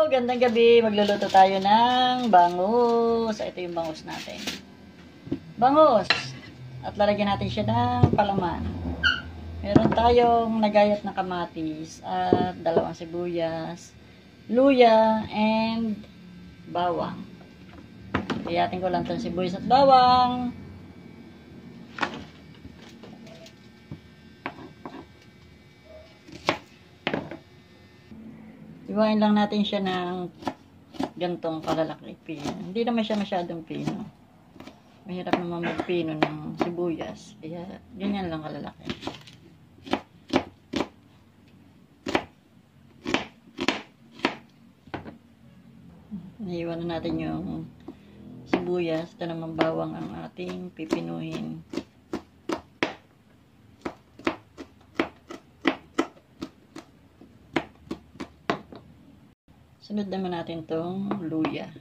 Gandang gabi. Magluluto tayo ng bangus. Ito yung bangus natin. Bangus. At lalagyan natin siya ng palaman. Meron tayong nagayat na kamatis at dalawang sibuyas, luya, and bawang. Iyatin ko lang itong sibuyas at bawang. Iwain lang natin siya ng gantong kalalaki pino. Hindi naman siya masyadong pino. Mahirap naman magpino ng sibuyas. Kaya ganyan lang kalalaki. Naiwan na natin yung sibuyas. Ito naman bawang ang ating pipinuhin. Sunod naman natin tong luya.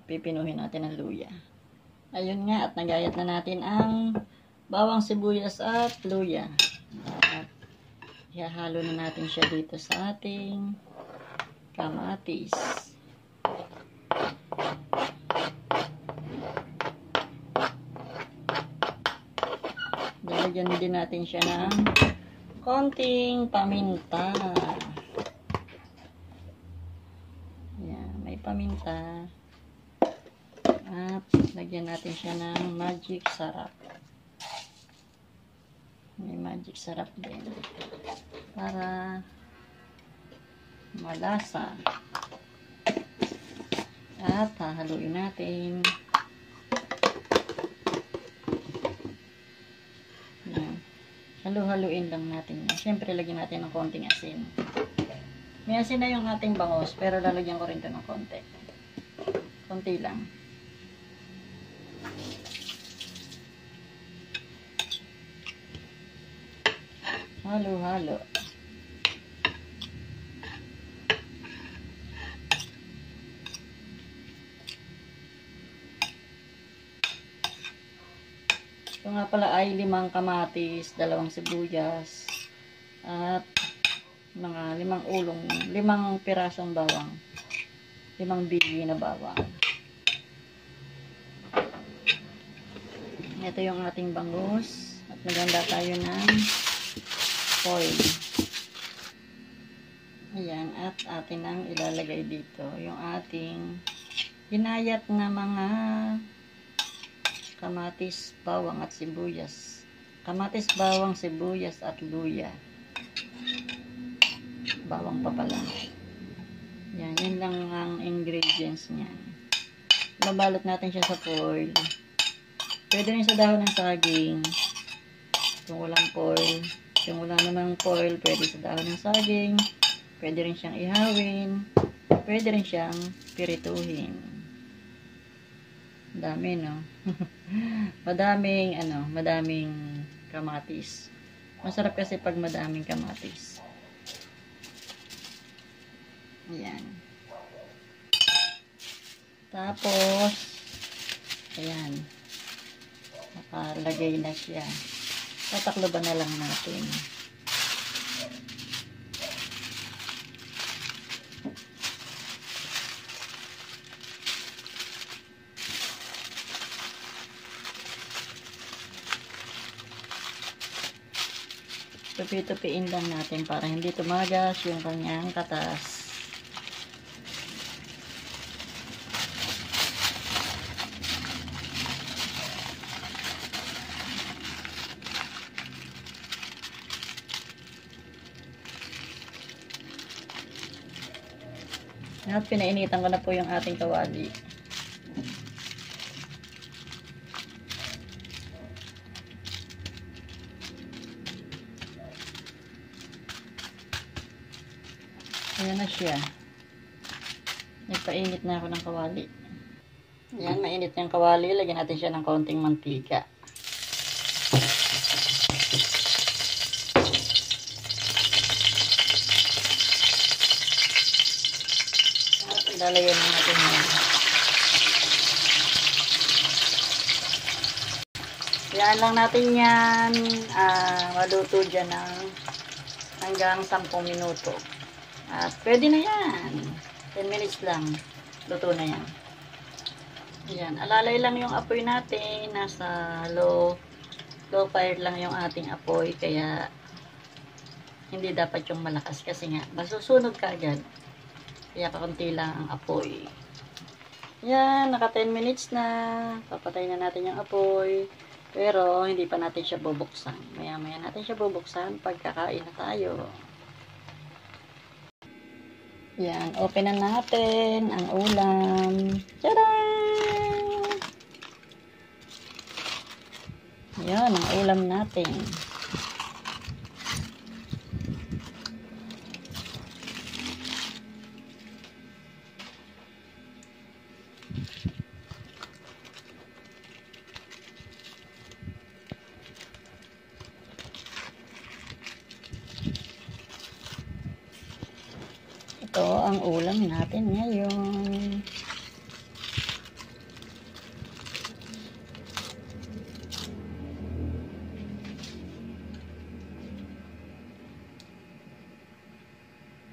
Pipinuhin natin ang luya. Ayun nga, at nagayat na natin ang bawang, sibuyas at luya. At ihahalo na natin siya dito sa ating kamatis. Lalagyan din natin siya ng konting paminta. Paminta at lagyan natin siya ng magic sarap. May magic sarap din para malasa. At hahaluin natin. Halu-haluin lang natin. Siyempre lagyan natin ng konting asin. May asin na yung ating bangus, pero lalagyan ko rin ito ng konti. Konti lang. Halo-halo. Ito nga pala ay 5 kamatis, 2 sibuyas, at mga 5 pirasong bawang. 5 bigi na bawang. Ito yung ating bangus. At maganda tayo ng foil. Ayan. At atin ang ilalagay dito. Yung ating ginayat na mga kamatis, bawang at sibuyas. Kamatis, bawang, sibuyas at luya. Bawang pa pala. Yan, yun lang ang ingredients niya. Babalot natin siya sa foil. Pwede rin sa dahon ng saging. Kung walang foil. Kung wala namang foil, pwede sa dahon ng saging. Pwede rin siyang ihawin. Pwede rin siyang pirituhin. Dami, no? madaming kamatis. Masarap kasi pag madaming kamatis. Ayan. Tapos, ayan. Nakalagay na siya. Tatakloban na lang natin. Tupi-tupiin lang natin para hindi tumagas yung kanyang katas. At pinainitan ko na po yung ating kawali. Ayan na siya. Nagpainit na ako ng kawali. Ayan, mainit na yung kawali. Lagyan natin siya ng kaunting mantika. Lalagyan na natin yan. Yan lang natin yan. Maluto dyan ng hanggang 10 minuto. At pwede na yan. 10 minutes lang. Luto na yan. Ayan. Alalay lang yung apoy natin. Nasa low fire lang yung ating apoy. Kaya, hindi dapat yung malakas. Kasi nga, masusunog ka agad. Kaya kakunti lang ang apoy. Yan. Naka 10 minutes na. Papatay na natin yung apoy. Pero, hindi pa natin siya bubuksan. Maya-maya natin siya bubuksan pagkakain na tayo. Yan, open na natin ang ulam. Tadaan! Yan, ang ulam natin. Ito ang ulam natin ngayon.